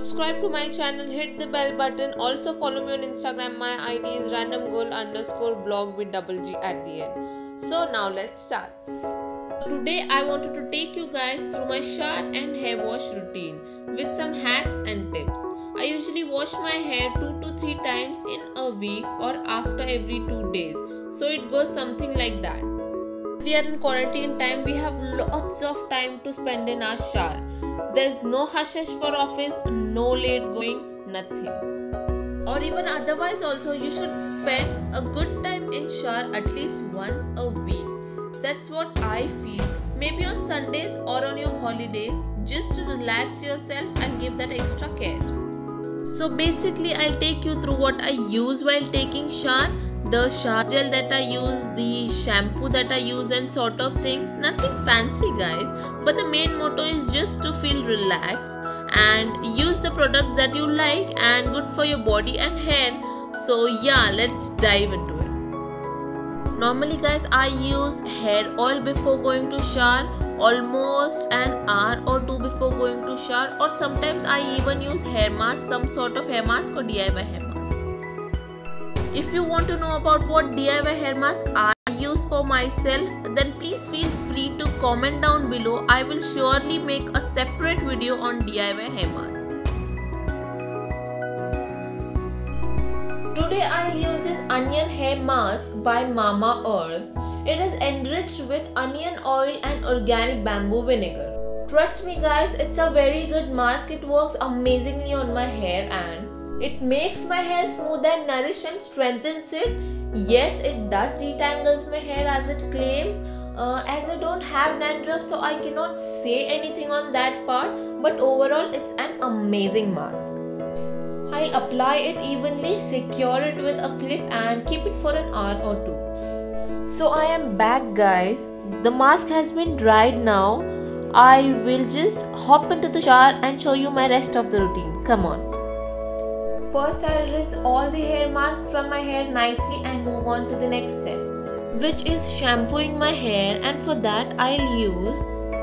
subscribe to my channel, hit the bell button. Also follow me on Instagram. My ID is randomgirl_blog with double G at the end. So now let's start. Today I wanted to take you guys through my shower and hair wash routine with some hacks and tips. I usually wash my hair 2 to 3 times in a week or after every 2 days. So it goes something like that. We are in quarantine time, we have lots of time to spend in our shower. There's no hush for office, no late going, nothing. Or even otherwise also, you should spend a good time in shower at least once a week. That's what I feel. Maybe on Sundays or on your holidays, just to relax yourself and give that extra care. So basically I'll take you through what I use while taking shower, the shower gel that I use, the shampoo that I use and sort of things. Nothing fancy guys, but the main motto is just to feel relaxed and use the products that you like and good for your body and hair. So yeah, let's dive into it. Normally guys, I use hair oil before going to shower, almost an hour or 2 before going to shower, or sometimes I even use hair mask, some sort of hair mask or DIY hair mask. If you want to know about what DIY hair mask I use for myself, then please feel free to comment down below. I will surely make a separate video on DIY hair mask. Today I'll use this onion hair mask by Mamaearth. It is enriched with onion oil and organic bamboo vinegar. Trust me guys, it's a very good mask. It works amazingly on my hair and it makes my hair smooth and nourished and strengthens it. Yes, it does detangles my hair as it claims. As I don't have dandruff, so I cannot say anything on that part, but overall it's an amazing mask. I'll apply it evenly, secure it with a clip and keep it for an hour or 2. So I am back guys. The mask has been dried now. I will just hop into the shower and show you my rest of the routine. Come on. First I'll rinse all the hair mask from my hair nicely and move on to the next step, which is shampooing my hair, and for that I'll use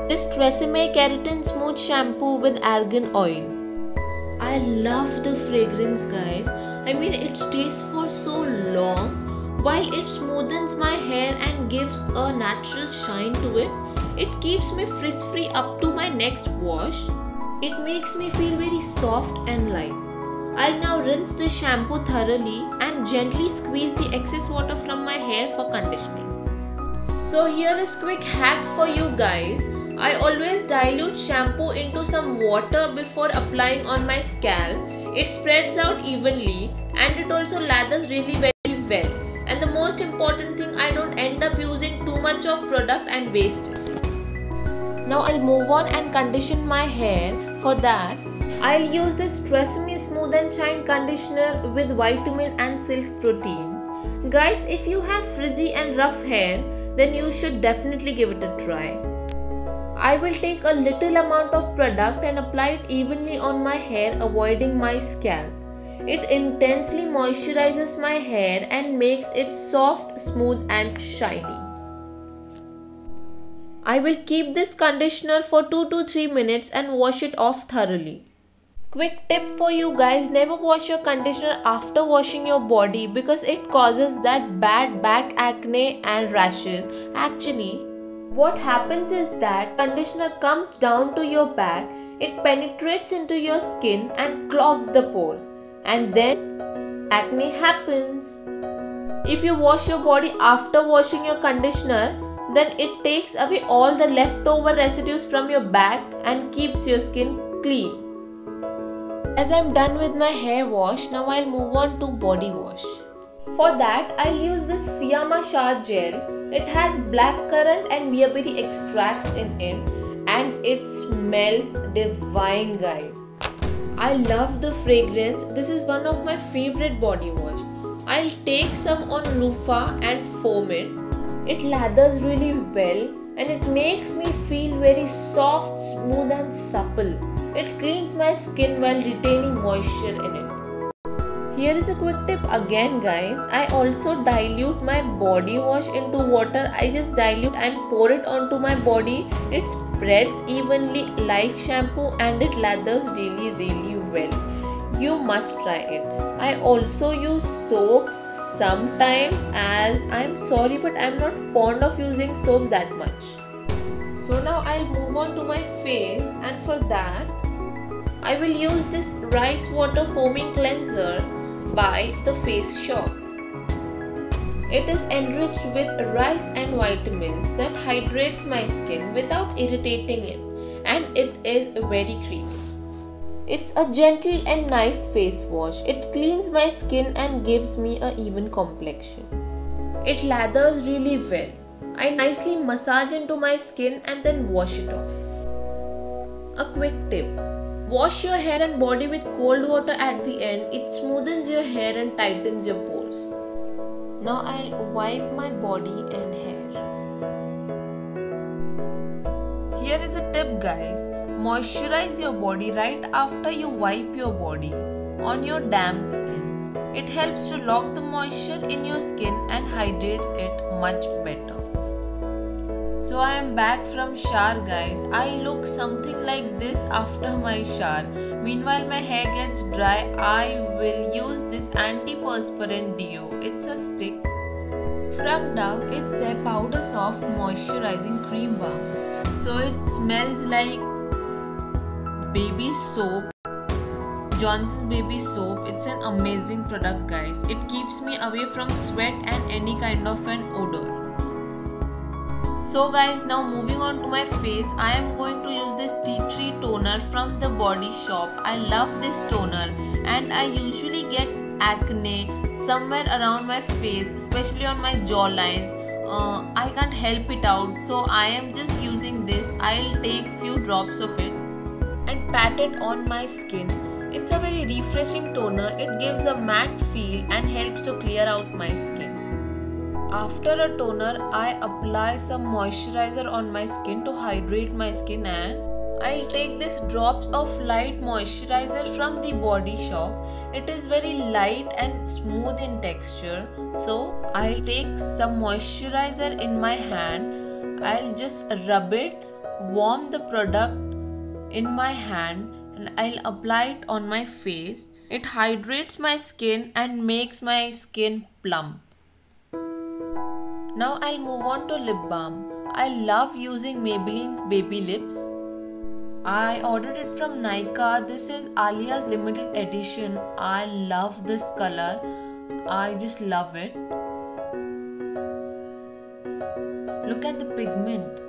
this TRESemmé Keratin Smooth Shampoo with argan oil. I love the fragrance guys. I mean, it stays for so long. While it smoothens my hair and gives a natural shine to it, it keeps me frizz-free up to my next wash. It makes me feel very soft and light. I'll now rinse the shampoo thoroughly and gently squeeze the excess water from my hair for conditioning. So here is quick hack for you guys. I always dilute shampoo into some water before applying on my scalp. It spreads out evenly and it also lathers really very well. And the most important thing, I don't end up using too much of product and waste it. Now I'll move on and condition my hair. For that, I'll use this TRESemmé Smooth and Shine Conditioner with vitamin and silk protein. Guys, if you have frizzy and rough hair, then you should definitely give it a try. I will take a little amount of product and apply it evenly on my hair, avoiding my scalp. It intensely moisturizes my hair and makes it soft, smooth and shiny. I will keep this conditioner for 2 to 3 minutes and wash it off thoroughly. Quick tip for you guys, never wash your conditioner after washing your body because it causes that bad back acne and rashes. Actually, what happens is that conditioner comes down to your back, it penetrates into your skin and clogs the pores, and then acne happens. If you wash your body after washing your conditioner, then it takes away all the leftover residues from your back and keeps your skin clean. As I'm done with my hair wash, now I'll move on to body wash. For that, I'll use this Fiyama shower gel. It has blackcurrant and bearberry extracts in it and it smells divine guys. I love the fragrance. This is one of my favorite body wash. I'll take some on loofah and foam it. It lathers really well and it makes me feel very soft, smooth and supple. It cleans my skin while retaining moisture in it. Here is a quick tip again guys. I also dilute my body wash into water. I just dilute and pour it onto my body. It spreads evenly like shampoo and it lathers really well. You must try it. I also use soaps sometimes, as I'm sorry but I'm not fond of using soaps that much. So now I'll move on to my face, and for that I will use this rice water foaming cleanser by The Face Shop. It is enriched with rice and vitamins that hydrates my skin without irritating it, and it is very creamy. It's a gentle and nice face wash. It cleans my skin and gives me an even complexion. It lathers really well. I nicely massage into my skin and then wash it off. A quick tip. Wash your hair and body with cold water at the end. It smoothens your hair and tightens your pores. Now I'll wipe my body and hair. Here is a tip, guys. Moisturize your body right after you wipe your body on your damp skin. It helps to lock the moisture in your skin and hydrates it much better. So I am back from shower, guys. I look something like this after my shower. Meanwhile my hair gets dry, I will use this antiperspirant deo. It's a stick. From Dove, it's their powder soft moisturizing cream balm. So it smells like baby soap, Johnson's baby soap. It's an amazing product, guys. It keeps me away from sweat and any kind of an odor. So guys, now moving on to my face, I am going to use this tea tree toner from The Body Shop. I love this toner and I usually get acne somewhere around my face, especially on my jawlines. I can't help it out, so I am just using this. I'll take few drops of it and pat it on my skin. It's a very refreshing toner. It gives a matte feel and helps to clear out my skin. After a toner, I apply some moisturizer on my skin to hydrate my skin, and I'll take this drops of light moisturizer from The Body Shop. It is very light and smooth in texture. So I'll take some moisturizer in my hand. I'll just rub it, warm the product in my hand, and I'll apply it on my face. It hydrates my skin and makes my skin plump. Now I'll move on to lip balm. I love using Maybelline's Baby Lips. I ordered it from Nykaa. This is Alia's limited edition. I love this color. I just love it. Look at the pigment.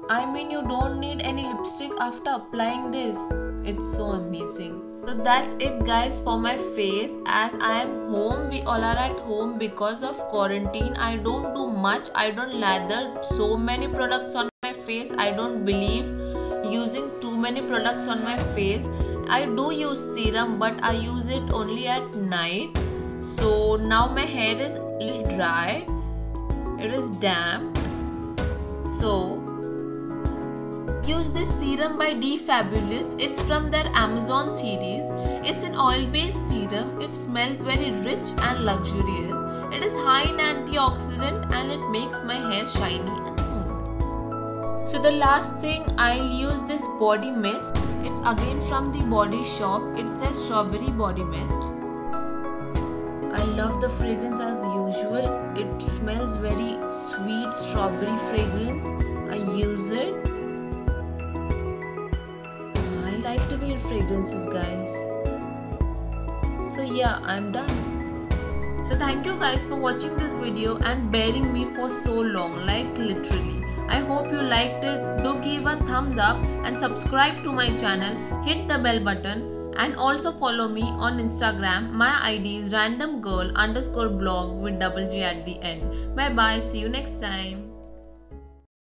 I mean, you don't need any lipstick after applying this. It's so amazing. So that's it, guys, for my face. As I am home, we all are at home because of quarantine. I don't do much. I don't lather so many products on my face. I don't believe using too many products on my face. I do use serum, but I use it only at night. So now my hair is a little dry. It is damp. So use this serum by D Fabulous. It's from their Amazon series. It's an oil-based serum. It smells very rich and luxurious. It is high in antioxidant and it makes my hair shiny and smooth. So the last thing, I'll use this body mist. It's again from The Body Shop. It's the strawberry body mist. I love the fragrance as usual. It smells very sweet strawberry fragrance. I use it. I like to wear fragrances, guys. So yeah, I'm done. So thank you guys for watching this video and bearing me for so long, like literally. I hope you liked it. Do give a thumbs up and subscribe to my channel. Hit the bell button and also follow me on Instagram. My ID is randomgirl_blog with double G at the end. Bye bye. See you next time.